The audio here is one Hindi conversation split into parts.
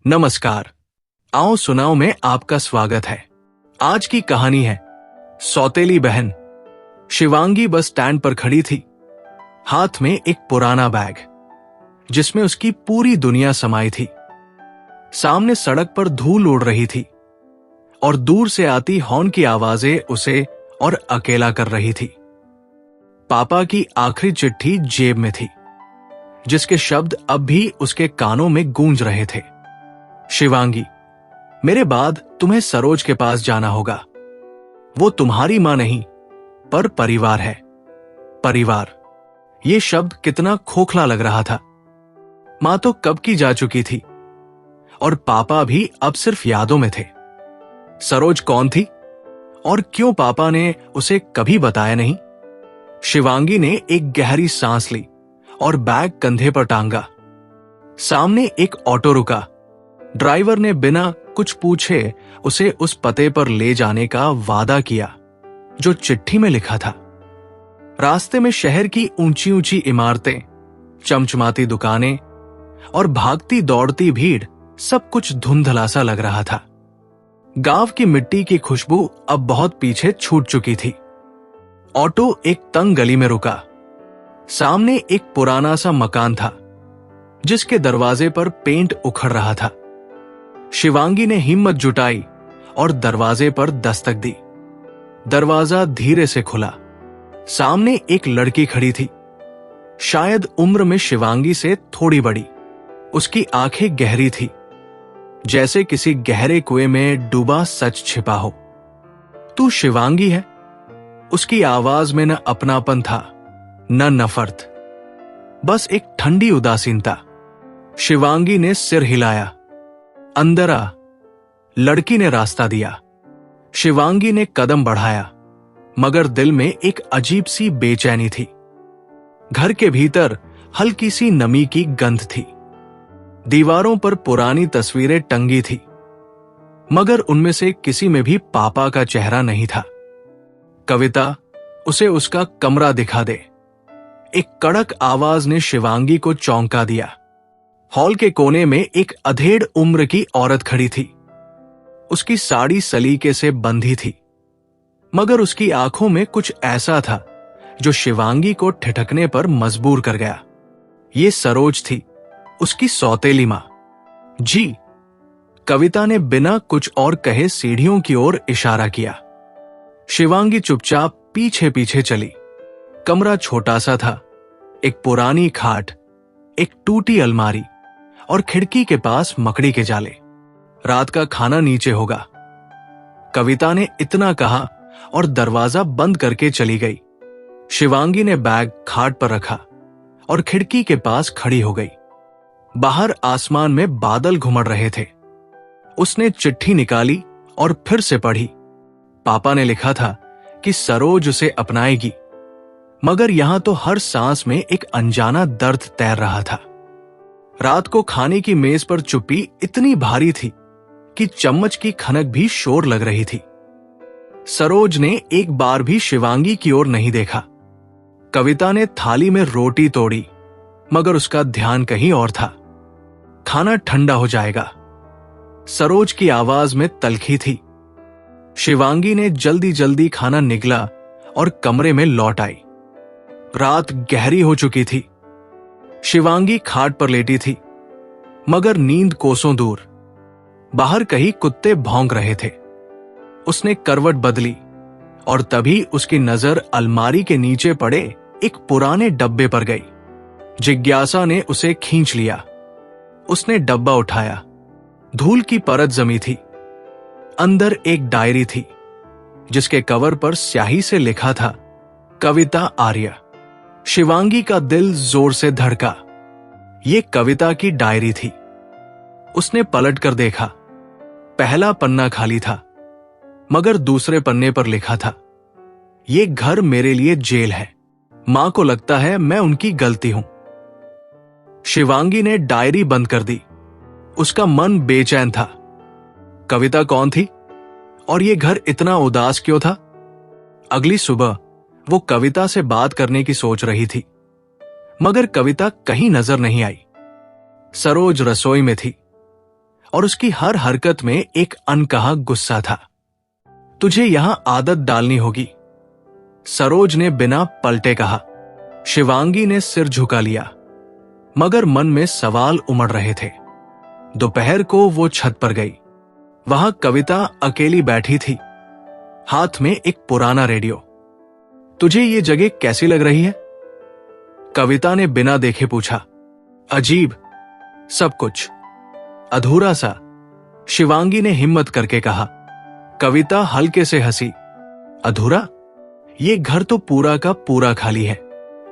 नमस्कार। आओ सुनाओ में आपका स्वागत है। आज की कहानी है सौतेली बहन। शिवांगी बस स्टैंड पर खड़ी थी, हाथ में एक पुराना बैग जिसमें उसकी पूरी दुनिया समाई थी। सामने सड़क पर धूल उड़ रही थी और दूर से आती हॉर्न की आवाजें उसे और अकेला कर रही थी। पापा की आखिरी चिट्ठी जेब में थी, जिसके शब्द अब भी उसके कानों में गूंज रहे थे। शिवांगी, मेरे बाद तुम्हें सरोज के पास जाना होगा। वो तुम्हारी मां नहीं, पर परिवार है। परिवार, ये शब्द कितना खोखला लग रहा था। मां तो कब की जा चुकी थी और पापा भी अब सिर्फ यादों में थे। सरोज कौन थी और क्यों पापा ने उसे कभी बताया नहीं? शिवांगी ने एक गहरी सांस ली और बैग कंधे पर टांगा। सामने एक ऑटो रुका। ड्राइवर ने बिना कुछ पूछे उसे उस पते पर ले जाने का वादा किया जो चिट्ठी में लिखा था। रास्ते में शहर की ऊंची ऊंची इमारतें, चमचमाती दुकानें और भागती दौड़ती भीड़, सब कुछ धुंधला सा लग रहा था। गांव की मिट्टी की खुशबू अब बहुत पीछे छूट चुकी थी। ऑटो एक तंग गली में रुका। सामने एक पुराना सा मकान था जिसके दरवाजे पर पेंट उखड़ रहा था। शिवांगी ने हिम्मत जुटाई और दरवाजे पर दस्तक दी। दरवाजा धीरे से खुला। सामने एक लड़की खड़ी थी, शायद उम्र में शिवांगी से थोड़ी बड़ी। उसकी आंखें गहरी थी, जैसे किसी गहरे कुएं में डूबा सच छिपा हो। तू शिवांगी है? उसकी आवाज में न अपनापन था, न नफरत, बस एक ठंडी उदासीनता। शिवांगी ने सिर हिलाया। अंदर आ। लड़की ने रास्ता दिया। शिवांगी ने कदम बढ़ाया, मगर दिल में एक अजीब सी बेचैनी थी। घर के भीतर हल्की सी नमी की गंध थी। दीवारों पर पुरानी तस्वीरें टंगी थी, मगर उनमें से किसी में भी पापा का चेहरा नहीं था। कविता, उसे उसका कमरा दिखा दे। एक कड़क आवाज ने शिवांगी को चौंका दिया। हॉल के कोने में एक अधेड़ उम्र की औरत खड़ी थी। उसकी साड़ी सलीके से बंधी थी, मगर उसकी आंखों में कुछ ऐसा था जो शिवांगी को ठिठकने पर मजबूर कर गया। ये सरोज थी, उसकी सौतेली मां। जी, कविता ने बिना कुछ और कहे सीढ़ियों की ओर इशारा किया। शिवांगी चुपचाप पीछे पीछे चली। कमरा छोटा सा था। एक पुरानी खाट, एक टूटी अलमारी और खिड़की के पास मकड़ी के जाले। रात का खाना नीचे होगा। कविता ने इतना कहा और दरवाजा बंद करके चली गई। शिवांगी ने बैग खाट पर रखा और खिड़की के पास खड़ी हो गई। बाहर आसमान में बादल घुमड़ रहे थे। उसने चिट्ठी निकाली और फिर से पढ़ी। पापा ने लिखा था कि सरोज उसे अपनाएगी, मगर यहां तो हर सांस में एक अनजाना दर्द तैर रहा था। रात को खाने की मेज पर चुप्पी इतनी भारी थी कि चम्मच की खनक भी शोर लग रही थी। सरोज ने एक बार भी शिवांगी की ओर नहीं देखा। कविता ने थाली में रोटी तोड़ी, मगर उसका ध्यान कहीं और था। खाना ठंडा हो जाएगा। सरोज की आवाज में तल्खी थी। शिवांगी ने जल्दी जल्दी खाना निगला और कमरे में लौट आई। रात गहरी हो चुकी थी। शिवांगी खाट पर लेटी थी, मगर नींद कोसों दूर। बाहर कहीं कुत्ते भौंक रहे थे। उसने करवट बदली और तभी उसकी नजर अलमारी के नीचे पड़े एक पुराने डब्बे पर गई। जिज्ञासा ने उसे खींच लिया। उसने डब्बा उठाया। धूल की परत जमी थी। अंदर एक डायरी थी जिसके कवर पर स्याही से लिखा था, कविता आर्य। शिवांगी का दिल जोर से धड़का। ये कविता की डायरी थी। उसने पलट कर देखा। पहला पन्ना खाली था, मगर दूसरे पन्ने पर लिखा था, ये घर मेरे लिए जेल है। मां को लगता है मैं उनकी गलती हूं। शिवांगी ने डायरी बंद कर दी। उसका मन बेचैन था। कविता कौन थी और ये घर इतना उदास क्यों था? अगली सुबह वो कविता से बात करने की सोच रही थी, मगर कविता कहीं नजर नहीं आई। सरोज रसोई में थी और उसकी हर हरकत में एक अनकहा गुस्सा था। तुझे यहां आदत डालनी होगी, सरोज ने बिना पलटे कहा। शिवांगी ने सिर झुका लिया, मगर मन में सवाल उमड़ रहे थे। दोपहर को वो छत पर गई। वहां कविता अकेली बैठी थी, हाथ में एक पुराना रेडियो। तुझे ये जगह कैसी लग रही है? कविता ने बिना देखे पूछा। अजीब, सब कुछ अधूरा सा, शिवांगी ने हिम्मत करके कहा। कविता हल्के से हंसी। अधूरा? ये घर तो पूरा का पूरा खाली है।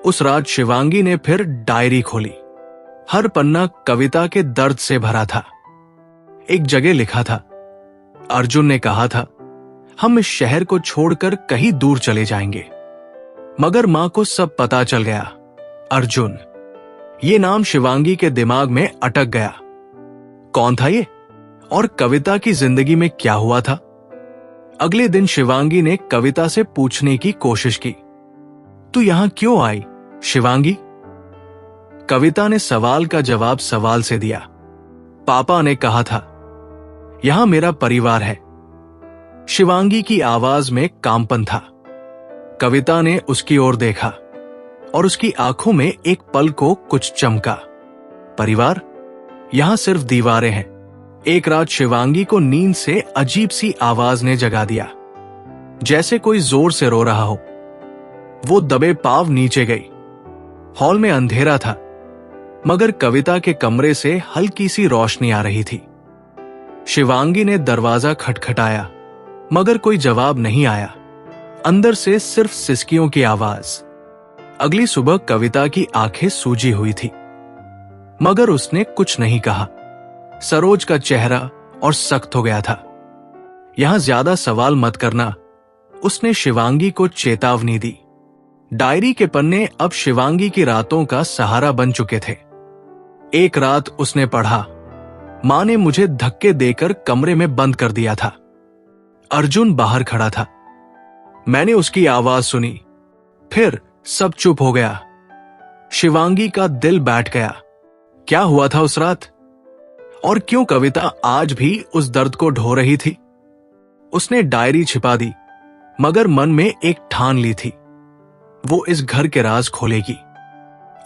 उस रात शिवांगी ने फिर डायरी खोली। हर पन्ना कविता के दर्द से भरा था। एक जगह लिखा था, अर्जुन ने कहा था हम इस शहर को छोड़कर कहीं दूर चले जाएंगे, मगर मां को सब पता चल गया। अर्जुन, ये नाम शिवांगी के दिमाग में अटक गया। कौन था ये, और कविता की जिंदगी में क्या हुआ था? अगले दिन शिवांगी ने कविता से पूछने की कोशिश की। तू यहां क्यों आई शिवांगी? कविता ने सवाल का जवाब सवाल से दिया। पापा ने कहा था यहां मेरा परिवार है। शिवांगी की आवाज में कांपन था। कविता ने उसकी ओर देखा और उसकी आंखों में एक पल को कुछ चमका। परिवार? यहां सिर्फ दीवारें हैं। एक रात शिवांगी को नींद से अजीब सी आवाज ने जगा दिया, जैसे कोई जोर से रो रहा हो। वो दबे पांव नीचे गई। हॉल में अंधेरा था, मगर कविता के कमरे से हल्की सी रोशनी आ रही थी। शिवांगी ने दरवाजा खटखटाया, मगर कोई जवाब नहीं आया। अंदर से सिर्फ सिसकियों की आवाज। अगली सुबह कविता की आंखें सूजी हुई थी, मगर उसने कुछ नहीं कहा। सरोज का चेहरा और सख्त हो गया था। यहां ज्यादा सवाल मत करना, उसने शिवांगी को चेतावनी दी। डायरी के पन्ने अब शिवांगी की रातों का सहारा बन चुके थे। एक रात उसने पढ़ा, मां ने मुझे धक्के देकर कमरे में बंद कर दिया था। अर्जुन बाहर खड़ा था। मैंने उसकी आवाज सुनी, फिर सब चुप हो गया। शिवांगी का दिल बैठ गया। क्या हुआ था उस रात? और क्यों कविता आज भी उस दर्द को ढो रही थी? उसने डायरी छिपा दी, मगर मन में एक ठान ली थी, वो इस घर के राज खोलेगी।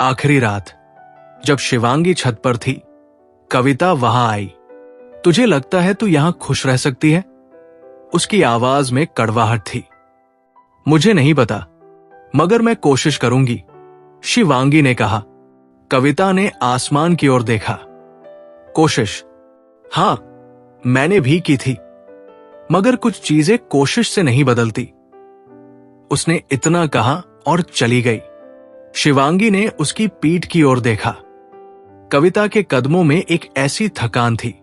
आखिरी रात जब शिवांगी छत पर थी, कविता वहां आई। तुझे लगता है तू यहां खुश रह सकती है? उसकी आवाज में कड़वाहट थी। मुझे नहीं पता, मगर मैं कोशिश करूंगी, शिवांगी ने कहा। कविता ने आसमान की ओर देखा। कोशिश? हां, मैंने भी की थी, मगर कुछ चीजें कोशिश से नहीं बदलती। उसने इतना कहा और चली गई। शिवांगी ने उसकी पीठ की ओर देखा। कविता के कदमों में एक ऐसी थकान थी,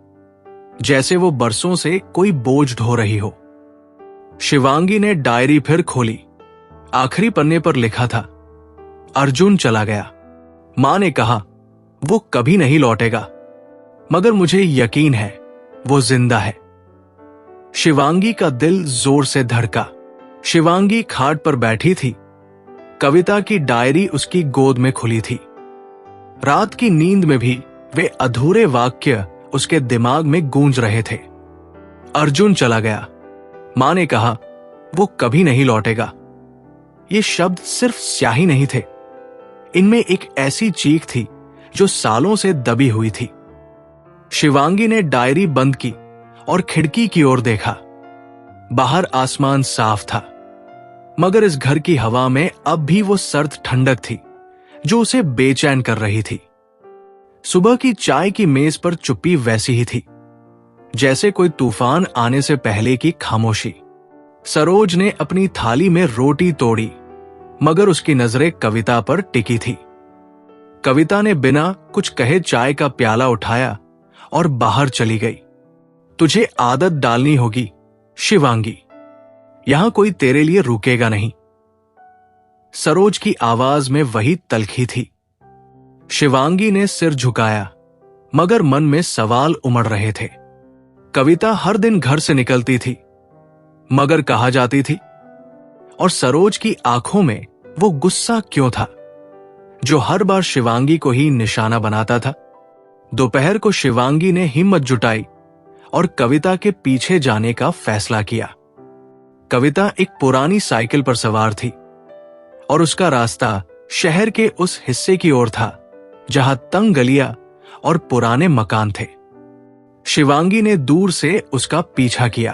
जैसे वो बरसों से कोई बोझ ढो रही हो। शिवांगी ने डायरी फिर खोली। आखिरी पन्ने पर लिखा था, अर्जुन चला गया। मां ने कहा वो कभी नहीं लौटेगा, मगर मुझे यकीन है वो जिंदा है। शिवांगी का दिल जोर से धड़का। शिवांगी खाट पर बैठी थी। कविता की डायरी उसकी गोद में खुली थी। रात की नींद में भी वे अधूरे वाक्य उसके दिमाग में गूंज रहे थे। अर्जुन चला गया। मां ने कहा वो कभी नहीं लौटेगा। ये शब्द सिर्फ स्याही नहीं थे, इनमें एक ऐसी चीख थी जो सालों से दबी हुई थी। शिवांगी ने डायरी बंद की और खिड़की की ओर देखा। बाहर आसमान साफ था, मगर इस घर की हवा में अब भी वो सर्द ठंडक थी जो उसे बेचैन कर रही थी। सुबह की चाय की मेज पर चुप्पी वैसी ही थी, जैसे कोई तूफान आने से पहले की खामोशी। सरोज ने अपनी थाली में रोटी तोड़ी, मगर उसकी नजरें कविता पर टिकी थी। कविता ने बिना कुछ कहे चाय का प्याला उठाया और बाहर चली गई। तुझे आदत डालनी होगी शिवांगी, यहां कोई तेरे लिए रुकेगा नहीं। सरोज की आवाज में वही तलखी थी। शिवांगी ने सिर झुकाया, मगर मन में सवाल उमड़ रहे थे। कविता हर दिन घर से निकलती थी, मगर कहा जाती थी, और सरोज की आंखों में वो गुस्सा क्यों था जो हर बार शिवांगी को ही निशाना बनाता था। दोपहर को शिवांगी ने हिम्मत जुटाई और कविता के पीछे जाने का फैसला किया। कविता एक पुरानी साइकिल पर सवार थी और उसका रास्ता शहर के उस हिस्से की ओर था जहां तंग गलियां और पुराने मकान थे। शिवांगी ने दूर से उसका पीछा किया।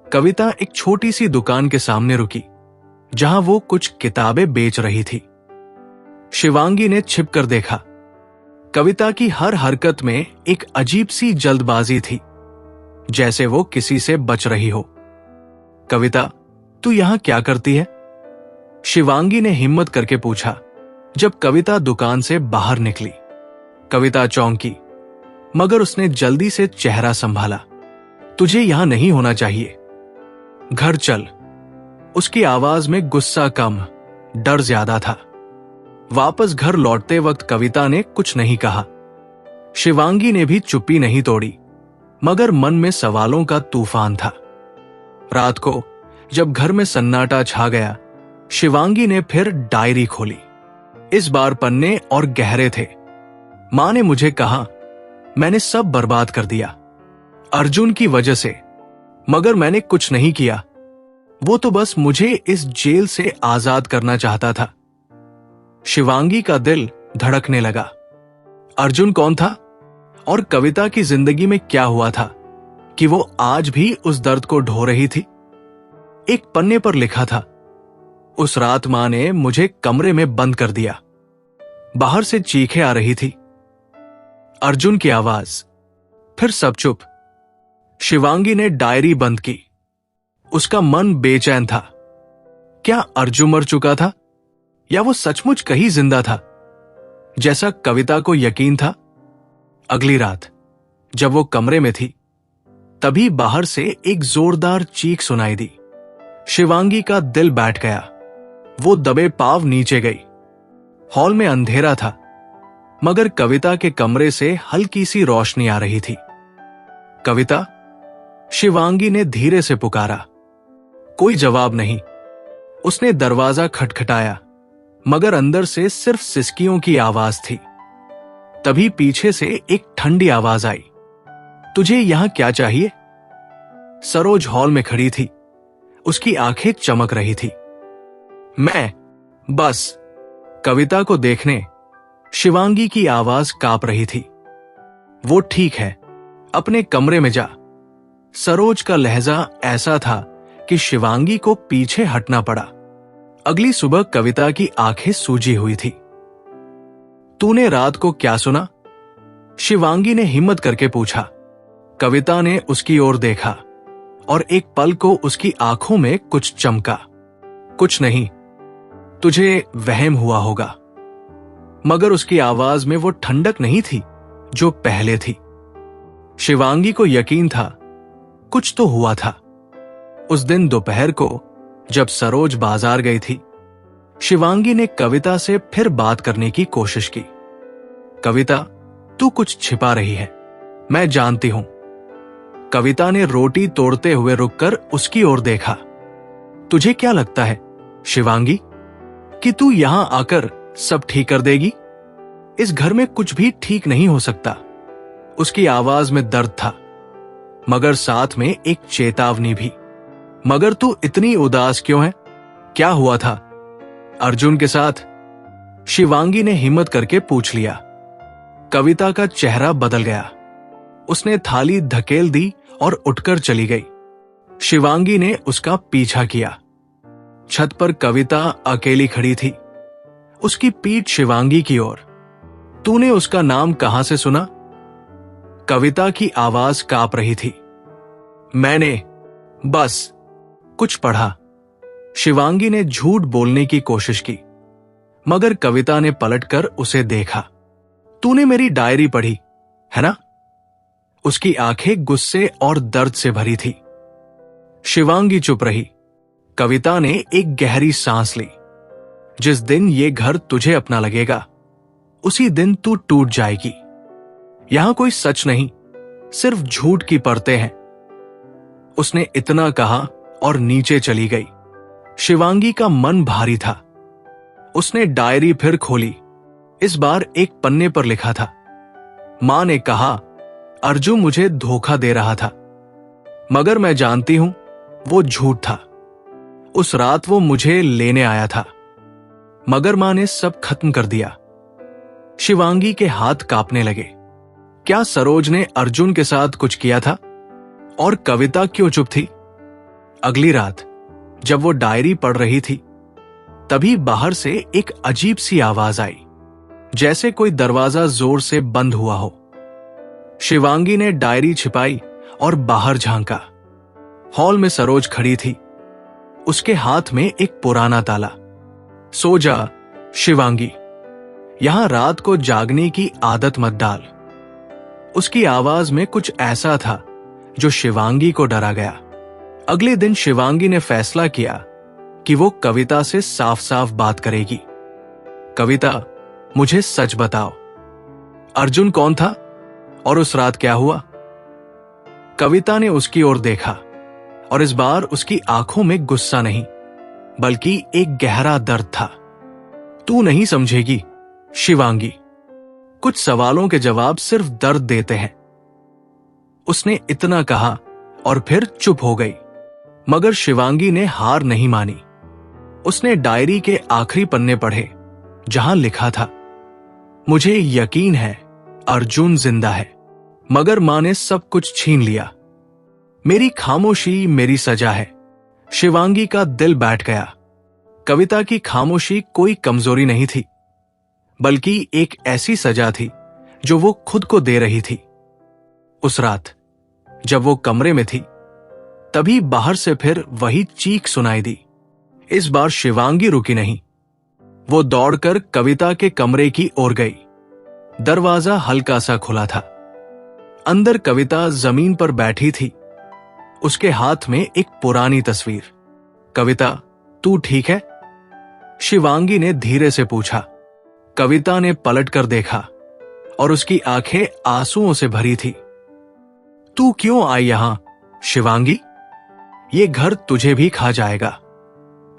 कविता एक छोटी सी दुकान के सामने रुकी जहां वो कुछ किताबें बेच रही थी। शिवांगी ने छिपकर देखा। कविता की हर हरकत में एक अजीब सी जल्दबाजी थी, जैसे वो किसी से बच रही हो। कविता, तू यहां क्या करती है? शिवांगी ने हिम्मत करके पूछा जब कविता दुकान से बाहर निकली। कविता चौंकी, मगर उसने जल्दी से चेहरा संभाला। तुझे यहां नहीं होना चाहिए, घर चल। उसकी आवाज में गुस्सा कम, डर ज्यादा था। वापस घर लौटते वक्त कविता ने कुछ नहीं कहा। शिवांगी ने भी चुप्पी नहीं तोड़ी, मगर मन में सवालों का तूफान था। रात को जब घर में सन्नाटा छा गया, शिवांगी ने फिर डायरी खोली। इस बार पन्ने और गहरे थे। मां ने मुझे कहा, मैंने सब बर्बाद कर दिया अर्जुन की वजह से, मगर मैंने कुछ नहीं किया। वो तो बस मुझे इस जेल से आजाद करना चाहता था। शिवांगी का दिल धड़कने लगा। अर्जुन कौन था और कविता की जिंदगी में क्या हुआ था कि वो आज भी उस दर्द को ढो रही थी? एक पन्ने पर लिखा था, उस रात मां ने मुझे कमरे में बंद कर दिया। बाहर से चीखें आ रही थी, अर्जुन की आवाज। फिर सब चुप। शिवांगी ने डायरी बंद की। उसका मन बेचैन था। क्या अर्जुन मर चुका था या वो सचमुच कहीं जिंदा था, जैसा कविता को यकीन था? अगली रात जब वो कमरे में थी, तभी बाहर से एक जोरदार चीख सुनाई दी। शिवांगी का दिल बैठ गया। वो दबे पांव नीचे गई। हॉल में अंधेरा था, मगर कविता के कमरे से हल्की सी रोशनी आ रही थी। कविता, शिवांगी ने धीरे से पुकारा। कोई जवाब नहीं। उसने दरवाजा खटखटाया, मगर अंदर से सिर्फ सिसकियों की आवाज थी। तभी पीछे से एक ठंडी आवाज आई, तुझे यहां क्या चाहिए? सरोज हॉल में खड़ी थी। उसकी आंखें चमक रही थी। मैं बस। कविता को देखने शिवांगी की आवाज कांप रही थी। वो ठीक है, अपने कमरे में जा। सरोज का लहजा ऐसा था कि शिवांगी को पीछे हटना पड़ा। अगली सुबह कविता की आंखें सूजी हुई थी। तूने रात को क्या सुना? शिवांगी ने हिम्मत करके पूछा। कविता ने उसकी ओर देखा और एक पल को उसकी आंखों में कुछ चमका। कुछ नहीं, तुझे वहम हुआ होगा। मगर उसकी आवाज में वो ठंडक नहीं थी जो पहले थी। शिवांगी को यकीन था, कुछ तो हुआ था। उस दिन दोपहर को जब सरोज बाजार गई थी, शिवांगी ने कविता से फिर बात करने की कोशिश की। कविता, तू कुछ छिपा रही है, मैं जानती हूं। कविता ने रोटी तोड़ते हुए रुककर उसकी ओर देखा। तुझे क्या लगता है शिवांगी, कि तू यहां आकर सब ठीक कर देगी? इस घर में कुछ भी ठीक नहीं हो सकता। उसकी आवाज में दर्द था, मगर साथ में एक चेतावनी भी। मगर तू इतनी उदास क्यों है? क्या हुआ था अर्जुन के साथ? शिवांगी ने हिम्मत करके पूछ लिया। कविता का चेहरा बदल गया। उसने थाली धकेल दी और उठकर चली गई। शिवांगी ने उसका पीछा किया। छत पर कविता अकेली खड़ी थी, उसकी पीठ शिवांगी की ओर। तूने उसका नाम कहां से सुना? कविता की आवाज कांप रही थी। मैंने बस कुछ पढ़ा। शिवांगी ने झूठ बोलने की कोशिश की, मगर कविता ने पलटकर उसे देखा। तूने मेरी डायरी पढ़ी, है ना? उसकी आंखें गुस्से और दर्द से भरी थी। शिवांगी चुप रही। कविता ने एक गहरी सांस ली। जिस दिन ये घर तुझे अपना लगेगा, उसी दिन तू टूट जाएगी। यहां कोई सच नहीं, सिर्फ झूठ की परतें हैं। उसने इतना कहा और नीचे चली गई। शिवांगी का मन भारी था। उसने डायरी फिर खोली। इस बार एक पन्ने पर लिखा था, मां ने कहा अर्जुन मुझे धोखा दे रहा था, मगर मैं जानती हूं वो झूठ था। उस रात वो मुझे लेने आया था, मगर मां ने सब खत्म कर दिया। शिवांगी के हाथ कांपने लगे। क्या सरोज ने अर्जुन के साथ कुछ किया था? और कविता क्यों चुप थी? अगली रात जब वो डायरी पढ़ रही थी, तभी बाहर से एक अजीब सी आवाज आई, जैसे कोई दरवाजा जोर से बंद हुआ हो। शिवांगी ने डायरी छिपाई और बाहर झांका। हॉल में सरोज खड़ी थी, उसके हाथ में एक पुराना ताला। सो जा शिवांगी, यहां रात को जागने की आदत मत डाल। उसकी आवाज में कुछ ऐसा था जो शिवांगी को डरा गया। अगले दिन शिवांगी ने फैसला किया कि वो कविता से साफ साफ बात करेगी। कविता, मुझे सच बताओ, अर्जुन कौन था और उस रात क्या हुआ? कविता ने उसकी ओर देखा और इस बार उसकी आंखों में गुस्सा नहीं, बल्कि एक गहरा दर्द था। तू नहीं समझेगी शिवांगी, कुछ सवालों के जवाब सिर्फ दर्द देते हैं। उसने इतना कहा और फिर चुप हो गई। मगर शिवांगी ने हार नहीं मानी। उसने डायरी के आखिरी पन्ने पढ़े, जहां लिखा था, मुझे यकीन है अर्जुन जिंदा है, मगर मां ने सब कुछ छीन लिया। मेरी खामोशी मेरी सजा है। शिवांगी का दिल बैठ गया। कविता की खामोशी कोई कमजोरी नहीं थी, बल्कि एक ऐसी सजा थी जो वो खुद को दे रही थी। उस रात जब वो कमरे में थी, तभी बाहर से फिर वही चीख सुनाई दी। इस बार शिवांगी रुकी नहीं। वो दौड़कर कविता के कमरे की ओर गई। दरवाजा हल्का सा खुला था। अंदर कविता जमीन पर बैठी थी, उसके हाथ में एक पुरानी तस्वीर। कविता, तू ठीक है? शिवांगी ने धीरे से पूछा। कविता ने पलटकर देखा और उसकी आंखें आंसुओं से भरी थी। तू क्यों आई यहां शिवांगी? ये घर तुझे भी खा जाएगा।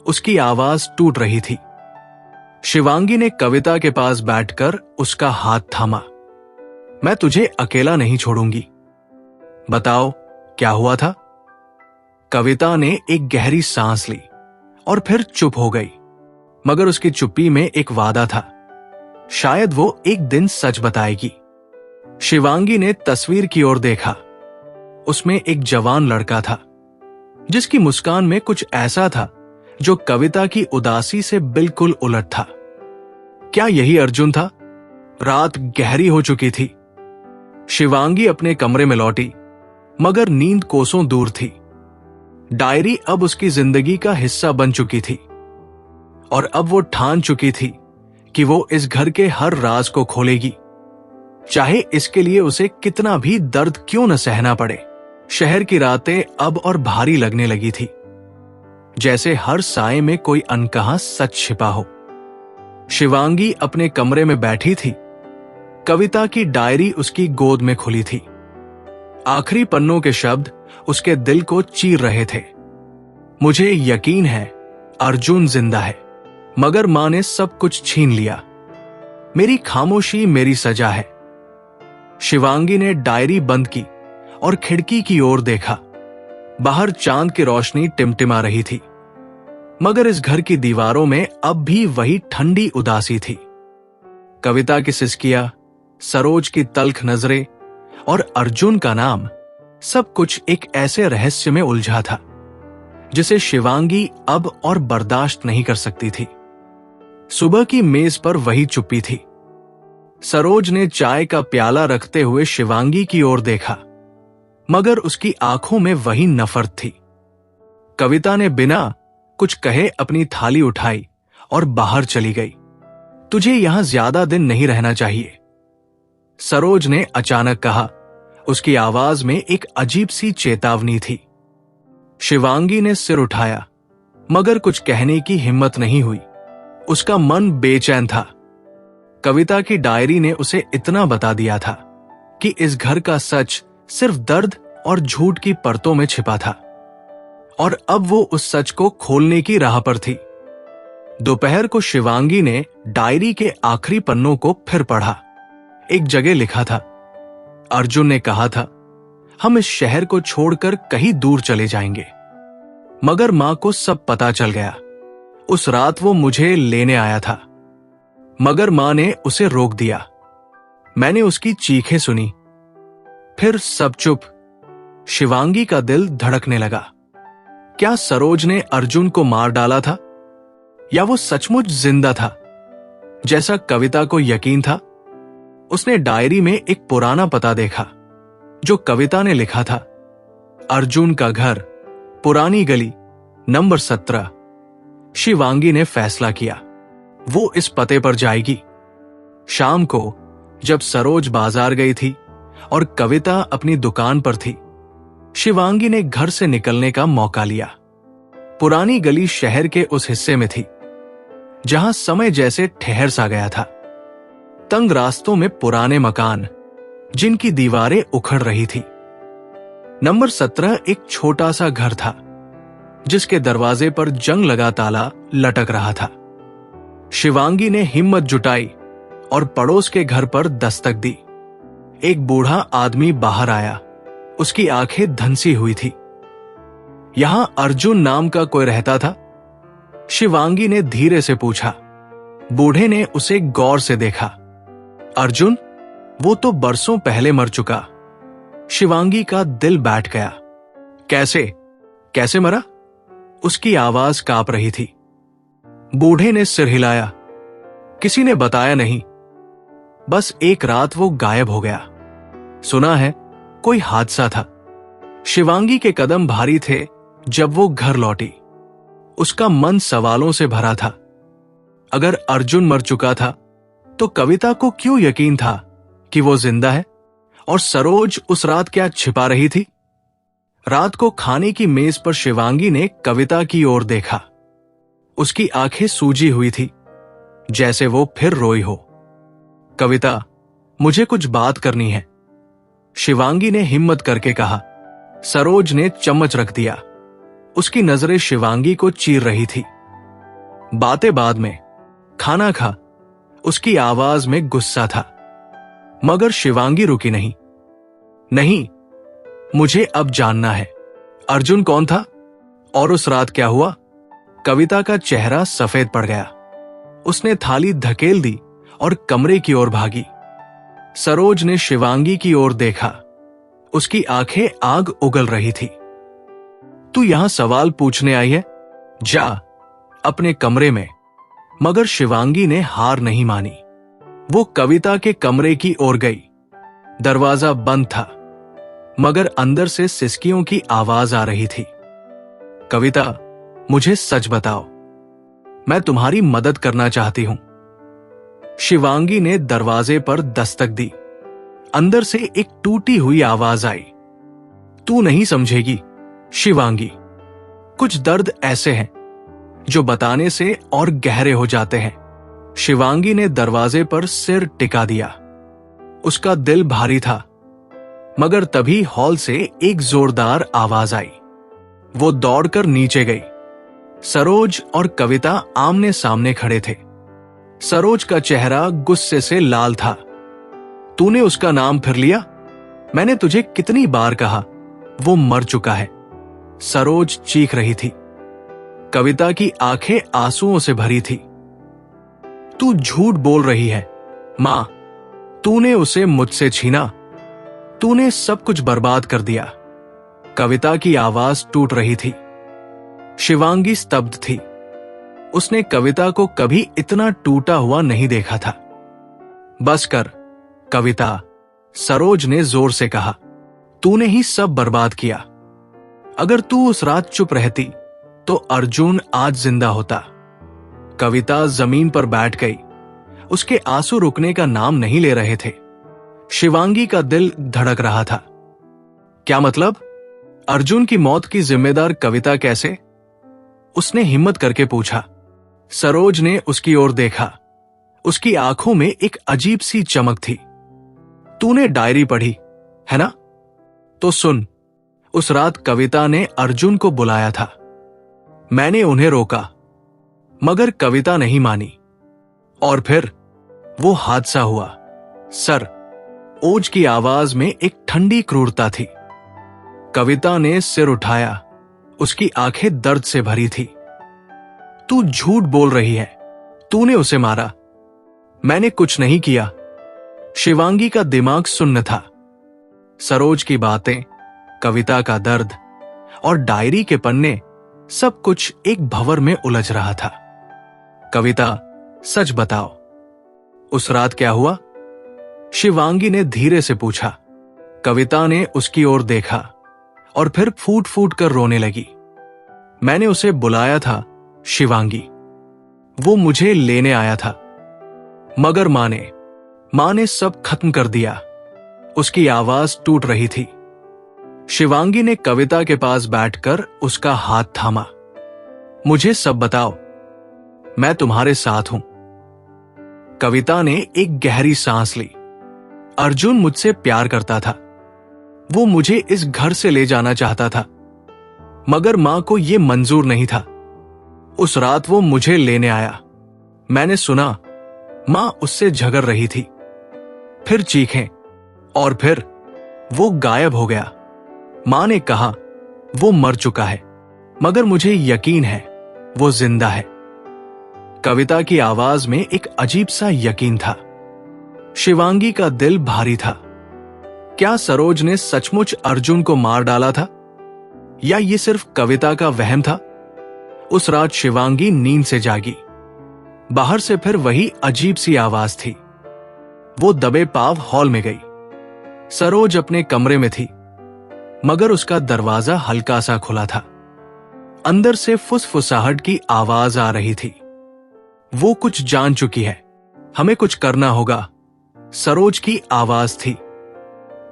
उसकी आवाज टूट रही थी। शिवांगी ने कविता के पास बैठकर उसका हाथ थामा। मैं तुझे अकेला नहीं छोड़ूंगी। बताओ क्या हुआ था? कविता ने एक गहरी सांस ली और फिर चुप हो गई। मगर उसकी चुप्पी में एक वादा था, शायद वो एक दिन सच बताएगी। शिवांगी ने तस्वीर की ओर देखा। उसमें एक जवान लड़का था, जिसकी मुस्कान में कुछ ऐसा था जो कविता की उदासी से बिल्कुल उलट था। क्या यही अर्जुन था? रात गहरी हो चुकी थी। शिवांगी अपने कमरे में लौटी, मगर नींद कोसों दूर थी। डायरी अब उसकी जिंदगी का हिस्सा बन चुकी थी और अब वो ठान चुकी थी कि वो इस घर के हर राज को खोलेगी, चाहे इसके लिए उसे कितना भी दर्द क्यों न सहना पड़े। शहर की रातें अब और भारी लगने लगी थी, जैसे हर साए में कोई अनकहा सच छिपा हो। शिवांगी अपने कमरे में बैठी थी। कविता की डायरी उसकी गोद में खुली थी। आखिरी पन्नों के शब्द उसके दिल को चीर रहे थे। मुझे यकीन है अर्जुन जिंदा है, मगर मां ने सब कुछ छीन लिया। मेरी खामोशी मेरी सजा है। शिवांगी ने डायरी बंद की और खिड़की की ओर देखा। बाहर चांद की रोशनी टिमटिमा रही थी, मगर इस घर की दीवारों में अब भी वही ठंडी उदासी थी। कविता की सिसकियां, सरोज की तल्ख नजरें और अर्जुन का नाम, सब कुछ एक ऐसे रहस्य में उलझा था जिसे शिवांगी अब और बर्दाश्त नहीं कर सकती थी। सुबह की मेज पर वही चुप्पी थी। सरोज ने चाय का प्याला रखते हुए शिवांगी की ओर देखा, मगर उसकी आंखों में वही नफरत थी। कविता ने बिना कुछ कहे अपनी थाली उठाई और बाहर चली गई। तुझे यहां ज्यादा दिन नहीं रहना चाहिए, सरोज ने अचानक कहा। उसकी आवाज में एक अजीब सी चेतावनी थी। शिवांगी ने सिर उठाया, मगर कुछ कहने की हिम्मत नहीं हुई। उसका मन बेचैन था। कविता की डायरी ने उसे इतना बता दिया था कि इस घर का सच सिर्फ दर्द और झूठ की परतों में छिपा था, और अब वो उस सच को खोलने की राह पर थी। दोपहर को शिवांगी ने डायरी के आखिरी पन्नों को फिर पढ़ा। एक जगह लिखा था, अर्जुन ने कहा था, हम इस शहर को छोड़कर कहीं दूर चले जाएंगे। मगर मां को सब पता चल गया। उस रात वो मुझे लेने आया था, मगर मां ने उसे रोक दिया। मैंने उसकी चीखें सुनी। फिर सब चुप। शिवांगी का दिल धड़कने लगा। क्या सरोज ने अर्जुन को मार डाला था, या वो सचमुच जिंदा था जैसा कविता को यकीन था? उसने डायरी में एक पुराना पता देखा जो कविता ने लिखा था। अर्जुन का घर, पुरानी गली, नंबर 17। शिवांगी ने फैसला किया वो इस पते पर जाएगी। शाम को जब सरोज बाजार गई थी और कविता अपनी दुकान पर थी, शिवांगी ने घर से निकलने का मौका लिया। पुरानी गली शहर के उस हिस्से में थी जहां समय जैसे ठहर सा गया था। तंग रास्तों में पुराने मकान जिनकी दीवारें उखड़ रही थी। नंबर 17 एक छोटा सा घर था जिसके दरवाजे पर जंग लगा ताला लटक रहा था। शिवांगी ने हिम्मत जुटाई और पड़ोस के घर पर दस्तक दी। एक बूढ़ा आदमी बाहर आया। उसकी आंखें धंसी हुई थी। यहां अर्जुन नाम का कोई रहता था? शिवांगी ने धीरे से पूछा। बूढ़े ने उसे गौर से देखा। अर्जुन? वो तो बरसों पहले मर चुका। शिवांगी का दिल बैठ गया। कैसे कैसे मरा? उसकी आवाज कांप रही थी। बूढ़े ने सिर हिलाया। किसी ने बताया नहीं, बस एक रात वो गायब हो गया। सुना है कोई हादसा था। शिवांगी के कदम भारी थे जब वो घर लौटी। उसका मन सवालों से भरा था। अगर अर्जुन मर चुका था तो कविता को क्यों यकीन था कि वो जिंदा है? और सरोज उस रात क्या छिपा रही थी? रात को खाने की मेज पर शिवांगी ने कविता की ओर देखा। उसकी आंखें सूजी हुई थी, जैसे वो फिर रोई हो। कविता, मुझे कुछ बात करनी है, शिवांगी ने हिम्मत करके कहा। सरोज ने चम्मच रख दिया। उसकी नजरें शिवांगी को चीर रही थी। बातें बाद में, खाना खा। उसकी आवाज में गुस्सा था। मगर शिवांगी रुकी नहीं। नहीं, मुझे अब जानना है। अर्जुन कौन था और उस रात क्या हुआ? कविता का चेहरा सफेद पड़ गया। उसने थाली धकेल दी और कमरे की ओर भागी। सरोज ने शिवांगी की ओर देखा। उसकी आंखें आग उगल रही थी। तू यहां सवाल पूछने आई है? जा अपने कमरे में। मगर शिवांगी ने हार नहीं मानी। वो कविता के कमरे की ओर गई। दरवाजा बंद था, मगर अंदर से सिसकियों की आवाज आ रही थी। कविता, मुझे सच बताओ, मैं तुम्हारी मदद करना चाहती हूं। शिवांगी ने दरवाजे पर दस्तक दी। अंदर से एक टूटी हुई आवाज आई। तू नहीं समझेगी शिवांगी, कुछ दर्द ऐसे हैं जो बताने से और गहरे हो जाते हैं। शिवांगी ने दरवाजे पर सिर टिका दिया। उसका दिल भारी था। मगर तभी हॉल से एक जोरदार आवाज आई। वो दौड़कर नीचे गई। सरोज और कविता आमने सामने खड़े थे। सरोज का चेहरा गुस्से से लाल था। तूने उसका नाम फिर लिया? मैंने तुझे कितनी बार कहा वो मर चुका है। सरोज चीख रही थी। कविता की आंखें आंसुओं से भरी थी। तू झूठ बोल रही है मां। तूने उसे मुझसे छीना। तूने सब कुछ बर्बाद कर दिया। कविता की आवाज टूट रही थी। शिवांगी स्तब्ध थी। उसने कविता को कभी इतना टूटा हुआ नहीं देखा था। बस कर कविता, सरोज ने जोर से कहा। तूने ही सब बर्बाद किया। अगर तू उस रात चुप रहती तो अर्जुन आज जिंदा होता। कविता जमीन पर बैठ गई। उसके आंसू रुकने का नाम नहीं ले रहे थे। शिवांगी का दिल धड़क रहा था। क्या मतलब? अर्जुन की मौत की जिम्मेदार कविता कैसे? उसने हिम्मत करके पूछा। सरोज ने उसकी ओर देखा। उसकी आंखों में एक अजीब सी चमक थी। तूने डायरी पढ़ी है ना? तो सुन, उस रात कविता ने अर्जुन को बुलाया था। मैंने उन्हें रोका, मगर कविता नहीं मानी। और फिर वो हादसा हुआ। सर, ओज की आवाज में एक ठंडी क्रूरता थी। कविता ने सिर उठाया, उसकी आंखें दर्द से भरी थी। तू झूठ बोल रही है, तूने उसे मारा। मैंने कुछ नहीं किया। शिवांगी का दिमाग सुन्न था। सरोज की बातें, कविता का दर्द और डायरी के पन्ने, सब कुछ एक भंवर में उलझ रहा था। कविता, सच बताओ, उस रात क्या हुआ? शिवांगी ने धीरे से पूछा। कविता ने उसकी ओर देखा और फिर फूट फूट कर रोने लगी। मैंने उसे बुलाया था शिवांगी, वो मुझे लेने आया था, मगर मां ने सब खत्म कर दिया। उसकी आवाज टूट रही थी। शिवांगी ने कविता के पास बैठकर उसका हाथ थामा। मुझे सब बताओ, मैं तुम्हारे साथ हूं। कविता ने एक गहरी सांस ली। अर्जुन मुझसे प्यार करता था, वो मुझे इस घर से ले जाना चाहता था, मगर मां को यह मंजूर नहीं था। उस रात वो मुझे लेने आया। मैंने सुना मां उससे झगड़ रही थी, फिर चीखें, और फिर वो गायब हो गया। मां ने कहा वो मर चुका है, मगर मुझे यकीन है वो जिंदा है। कविता की आवाज में एक अजीब सा यकीन था। शिवांगी का दिल भारी था। क्या सरोज ने सचमुच अर्जुन को मार डाला था, या ये सिर्फ कविता का वहम था? उस रात शिवांगी नींद से जागी। बाहर से फिर वही अजीब सी आवाज थी। वो दबे पांव हॉल में गई। सरोज अपने कमरे में थी, मगर उसका दरवाजा हल्का सा खुला था। अंदर से फुसफुसाहट की आवाज आ रही थी। वो कुछ जान चुकी है, हमें कुछ करना होगा, सरोज की आवाज थी।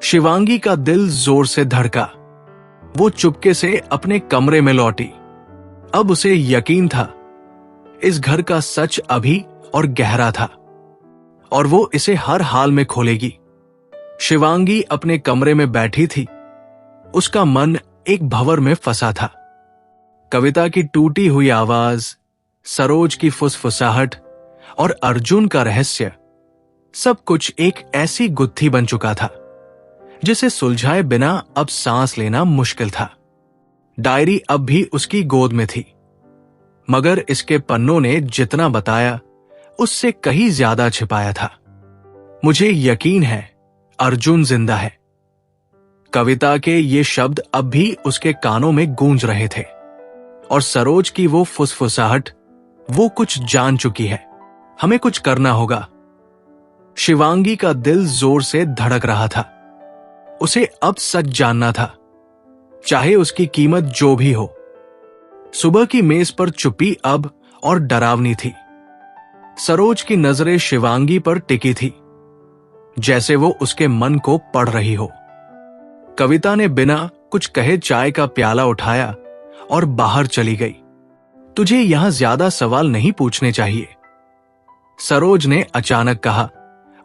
शिवांगी का दिल जोर से धड़का। वो चुपके से अपने कमरे में लौटी। अब उसे यकीन था इस घर का सच अभी और गहरा था, और वो इसे हर हाल में खोलेगी। शिवांगी अपने कमरे में बैठी थी। उसका मन एक भंवर में फंसा था। कविता की टूटी हुई आवाज, सरोज की फुसफुसाहट और अर्जुन का रहस्य, सब कुछ एक ऐसी गुत्थी बन चुका था जिसे सुलझाए बिना अब सांस लेना मुश्किल था। डायरी अब भी उसकी गोद में थी, मगर इसके पन्नों ने जितना बताया उससे कहीं ज्यादा छिपाया था। मुझे यकीन है अर्जुन जिंदा है। कविता के ये शब्द अब भी उसके कानों में गूंज रहे थे, और सरोज की वो फुसफुसाहट, वो कुछ जान चुकी है, हमें कुछ करना होगा। शिवांगी का दिल जोर से धड़क रहा था। उसे अब सच जानना था, चाहे उसकी कीमत जो भी हो। सुबह की मेज पर चुप्पी अब और डरावनी थी। सरोज की नजरें शिवांगी पर टिकी थी, जैसे वो उसके मन को पढ़ रही हो। कविता ने बिना कुछ कहे चाय का प्याला उठाया और बाहर चली गई। तुझे यहां ज्यादा सवाल नहीं पूछने चाहिए, सरोज ने अचानक कहा।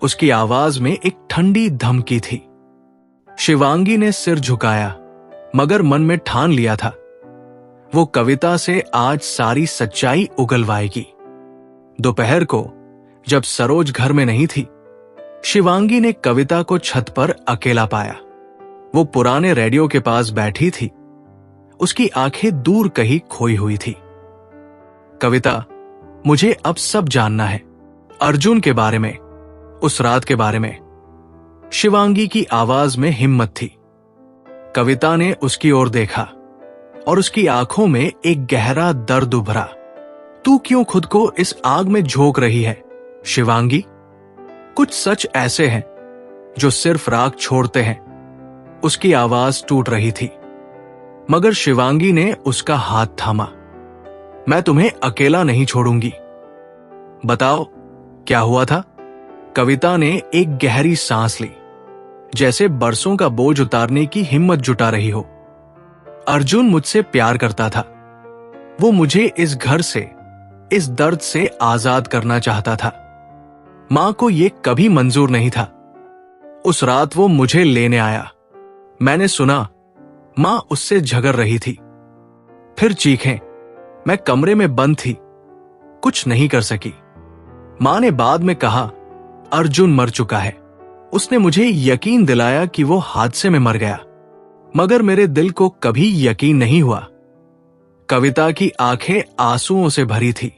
उसकी आवाज में एक ठंडी धमकी थी। शिवांगी ने सिर झुकाया, मगर मन में ठान लिया था वो कविता से आज सारी सच्चाई उगलवाएगी। दोपहर को जब सरोज घर में नहीं थी, शिवांगी ने कविता को छत पर अकेला पाया। वो पुराने रेडियो के पास बैठी थी। उसकी आंखें दूर कहीं खोई हुई थी। कविता, मुझे अब सब जानना है, अर्जुन के बारे में, उस रात के बारे में। शिवांगी की आवाज में हिम्मत थी। कविता ने उसकी ओर देखा और उसकी आंखों में एक गहरा दर्द उभरा। तू क्यों खुद को इस आग में झोंक रही है शिवांगी? कुछ सच ऐसे हैं जो सिर्फ राख छोड़ते हैं। उसकी आवाज टूट रही थी, मगर शिवांगी ने उसका हाथ थामा। मैं तुम्हें अकेला नहीं छोड़ूंगी। बताओ क्या हुआ था? कविता ने एक गहरी सांस ली, जैसे बरसों का बोझ उतारने की हिम्मत जुटा रही हो। अर्जुन मुझसे प्यार करता था। वो मुझे इस घर से, इस दर्द से आजाद करना चाहता था। मां को यह कभी मंजूर नहीं था। उस रात वो मुझे लेने आया। मैंने सुना मां उससे झगड़ रही थी, फिर चीखें। मैं कमरे में बंद थी, कुछ नहीं कर सकी। मां ने बाद में कहा अर्जुन मर चुका है, उसने मुझे यकीन दिलाया कि वो हादसे में मर गया, मगर मेरे दिल को कभी यकीन नहीं हुआ। कविता की आंखें आंसुओं से भरी थी।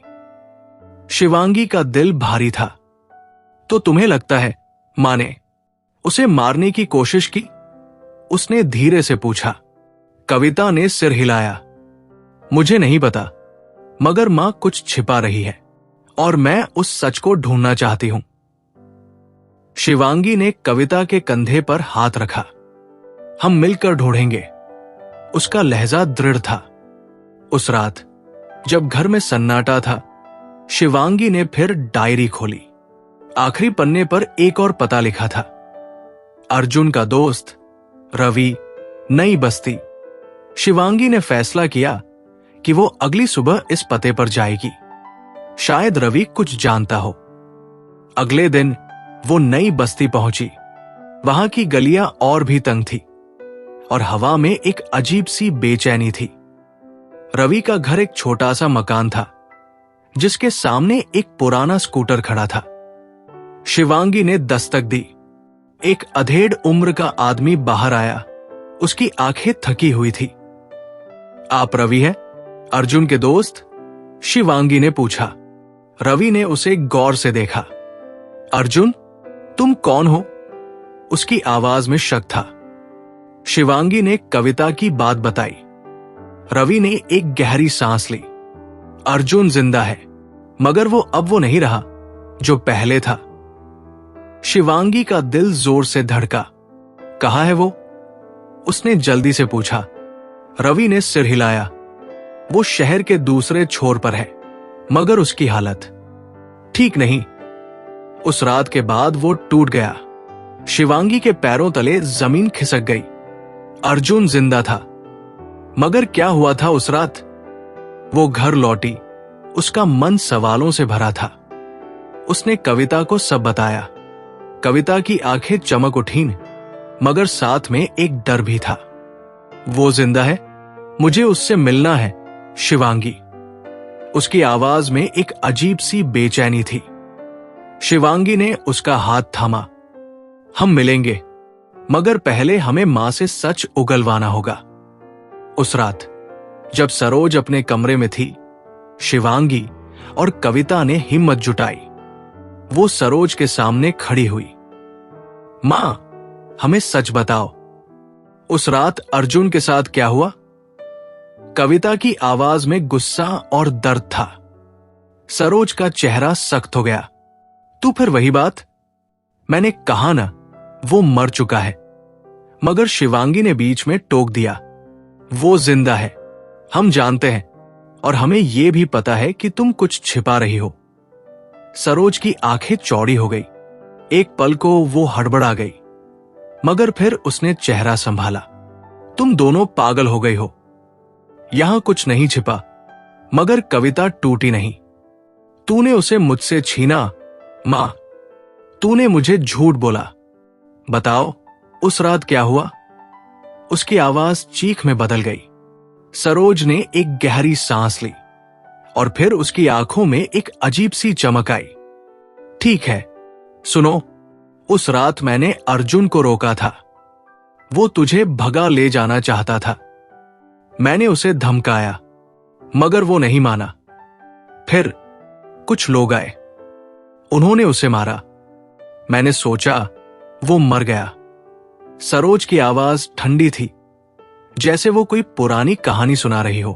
शिवांगी का दिल भारी था। तो तुम्हें लगता है मां ने उसे मारने की कोशिश की? उसने धीरे से पूछा। कविता ने सिर हिलाया। मुझे नहीं पता, मगर मां कुछ छिपा रही है और मैं उस सच को ढूंढना चाहती हूं। शिवांगी ने कविता के कंधे पर हाथ रखा। हम मिलकर ढूंढेंगे। उसका लहजा दृढ़ था। उस रात जब घर में सन्नाटा था, शिवांगी ने फिर डायरी खोली। आखिरी पन्ने पर एक और पता लिखा था। अर्जुन का दोस्त रवि, नई बस्ती। शिवांगी ने फैसला किया कि वो अगली सुबह इस पते पर जाएगी। शायद रवि कुछ जानता हो। अगले दिन वो नई बस्ती पहुंची। वहां की गलियां और भी तंग थी और हवा में एक अजीब सी बेचैनी थी। रवि का घर एक छोटा सा मकान था जिसके सामने एक पुराना स्कूटर खड़ा था। शिवांगी ने दस्तक दी। एक अधेड़ उम्र का आदमी बाहर आया। उसकी आंखें थकी हुई थी। आप रवि हैं, अर्जुन के दोस्त? शिवांगी ने पूछा। रवि ने उसे गौर से देखा। अर्जुन, तुम कौन हो? उसकी आवाज में शक था। शिवांगी ने कविता की बात बताई। रवि ने एक गहरी सांस ली। अर्जुन जिंदा है, मगर अब वो नहीं रहा जो पहले था। शिवांगी का दिल जोर से धड़का। कहाँ है वो? उसने जल्दी से पूछा। रवि ने सिर हिलाया। वो शहर के दूसरे छोर पर है, मगर उसकी हालत ठीक नहीं। उस रात के बाद वो टूट गया। शिवांगी के पैरों तले जमीन खिसक गई। अर्जुन जिंदा था, मगर क्या हुआ था उस रात? वो घर लौटी। उसका मन सवालों से भरा था। उसने कविता को सब बताया। कविता की आंखें चमक उठीं, मगर साथ में एक डर भी था। वो जिंदा है, मुझे उससे मिलना है, शिवांगी। उसकी आवाज में एक अजीब सी बेचैनी थी। शिवांगी ने उसका हाथ थामा। हम मिलेंगे, मगर पहले हमें मां से सच उगलवाना होगा। उस रात जब सरोज अपने कमरे में थी, शिवांगी और कविता ने हिम्मत जुटाई। वो सरोज के सामने खड़ी हुई। मां, हमें सच बताओ, उस रात अर्जुन के साथ क्या हुआ? कविता की आवाज में गुस्सा और दर्द था। सरोज का चेहरा सख्त हो गया। तू फिर वही बात? मैंने कहा ना, वो मर चुका है। मगर शिवांगी ने बीच में टोक दिया। वो जिंदा है, हम जानते हैं, और हमें यह भी पता है कि तुम कुछ छिपा रही हो। सरोज की आंखें चौड़ी हो गई। एक पल को वो हड़बड़ा गई, मगर फिर उसने चेहरा संभाला। तुम दोनों पागल हो गई हो। यहां कुछ नहीं छिपा। मगर कविता टूटी नहीं। तूने उसे मुझसे छीना। मां, तूने मुझे झूठ बोला। बताओ, उस रात क्या हुआ? उसकी आवाज चीख में बदल गई। सरोज ने एक गहरी सांस ली और फिर उसकी आंखों में एक अजीब सी चमक आई। ठीक है, सुनो, उस रात मैंने अर्जुन को रोका था। वो तुझे भगा ले जाना चाहता था। मैंने उसे धमकाया, मगर वो नहीं माना। फिर कुछ लोग आए। उन्होंने उसे मारा। मैंने सोचा वो मर गया। सरोज की आवाज ठंडी थी, जैसे वो कोई पुरानी कहानी सुना रही हो।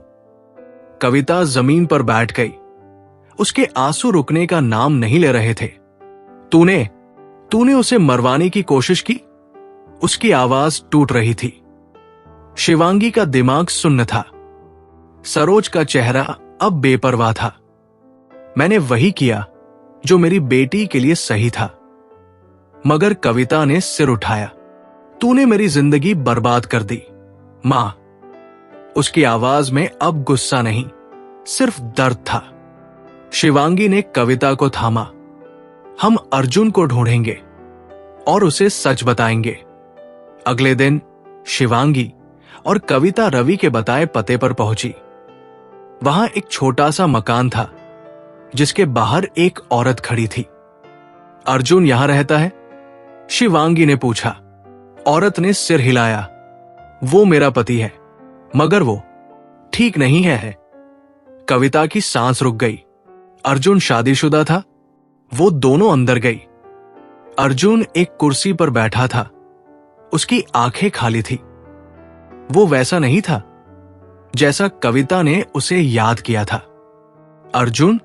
कविता जमीन पर बैठ गई। उसके आंसू रुकने का नाम नहीं ले रहे थे। तूने उसे मरवाने की कोशिश की? उसकी आवाज टूट रही थी। शिवांगी का दिमाग सुन्न था। सरोज का चेहरा अब बेपरवाह था। मैंने वही किया जो मेरी बेटी के लिए सही था। मगर कविता ने सिर उठाया। तूने मेरी जिंदगी बर्बाद कर दी, मां। उसकी आवाज में अब गुस्सा नहीं, सिर्फ दर्द था। शिवांगी ने कविता को थामा। हम अर्जुन को ढूंढेंगे और उसे सच बताएंगे। अगले दिन शिवांगी और कविता रवि के बताए पते पर पहुंची। वहां एक छोटा सा मकान था जिसके बाहर एक औरत खड़ी थी। अर्जुन यहां रहता है? शिवांगी ने पूछा। औरत ने सिर हिलाया। वो मेरा पति है, मगर वो ठीक नहीं है। कविता की सांस रुक गई। अर्जुन शादीशुदा था। वो दोनों अंदर गई। अर्जुन एक कुर्सी पर बैठा था। उसकी आंखें खाली थी। वो वैसा नहीं था जैसा कविता ने उसे याद किया था। अर्जुन,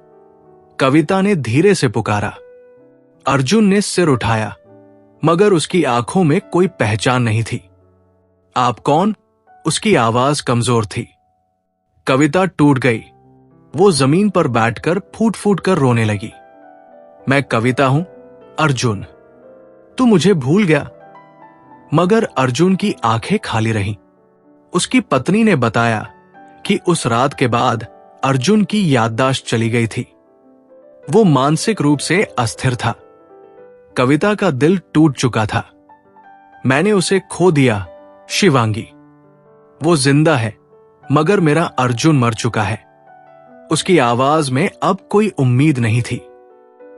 कविता ने धीरे से पुकारा। अर्जुन ने सिर उठाया, मगर उसकी आंखों में कोई पहचान नहीं थी। आप कौन? उसकी आवाज कमजोर थी। कविता टूट गई। वो जमीन पर बैठकर फूट फूट कर रोने लगी। मैं कविता हूं, अर्जुन। तू मुझे भूल गया। मगर अर्जुन की आंखें खाली रहीं। उसकी पत्नी ने बताया कि उस रात के बाद अर्जुन की याददाश्त चली गई थी। वो मानसिक रूप से अस्थिर था। कविता का दिल टूट चुका था। मैंने उसे खो दिया, शिवांगी। वो जिंदा है, मगर मेरा अर्जुन मर चुका है। उसकी आवाज में अब कोई उम्मीद नहीं थी।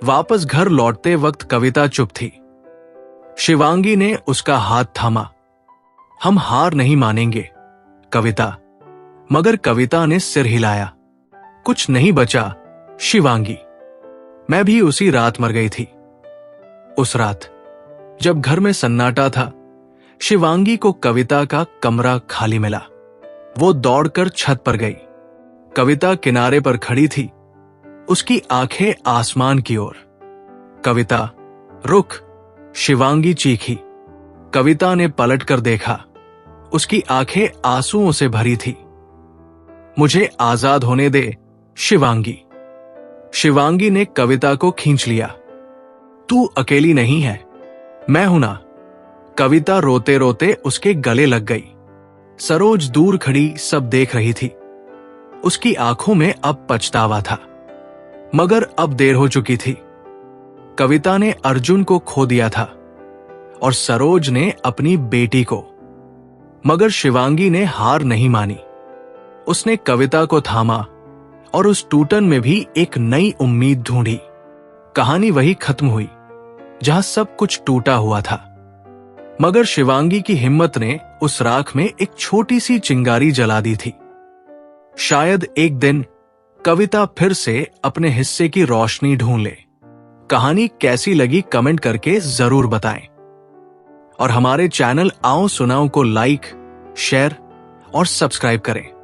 वापस घर लौटते वक्त कविता चुप थी। शिवांगी ने उसका हाथ थामा। हम हार नहीं मानेंगे, कविता। मगर कविता ने सिर हिलाया। कुछ नहीं बचा, शिवांगी। मैं भी उसी रात मर गई थी। उस रात जब घर में सन्नाटा था, शिवांगी को कविता का कमरा खाली मिला। वो दौड़कर छत पर गई। कविता किनारे पर खड़ी थी, उसकी आंखें आसमान की ओर। कविता, रुक, शिवांगी चीखी। कविता ने पलटकर देखा। उसकी आंखें आंसुओं से भरी थी। मुझे आजाद होने दे, शिवांगी। शिवांगी ने कविता को खींच लिया। तू अकेली नहीं है, मैं हूं ना। कविता रोते रोते उसके गले लग गई। सरोज दूर खड़ी सब देख रही थी। उसकी आंखों में अब पछतावा था, मगर अब देर हो चुकी थी। कविता ने अर्जुन को खो दिया था और सरोज ने अपनी बेटी को। मगर शिवांगी ने हार नहीं मानी। उसने कविता को थामा और उस टूटन में भी एक नई उम्मीद ढूंढी। कहानी वही खत्म हुई जहां सब कुछ टूटा हुआ था। मगर शिवांगी की हिम्मत ने उस राख में एक छोटी सी चिंगारी जला दी थी। शायद एक दिन कविता फिर से अपने हिस्से की रोशनी ढूंढ ले। कहानी कैसी लगी कमेंट करके जरूर बताएं और हमारे चैनल आओ सुनाओ को लाइक, शेयर और सब्सक्राइब करें।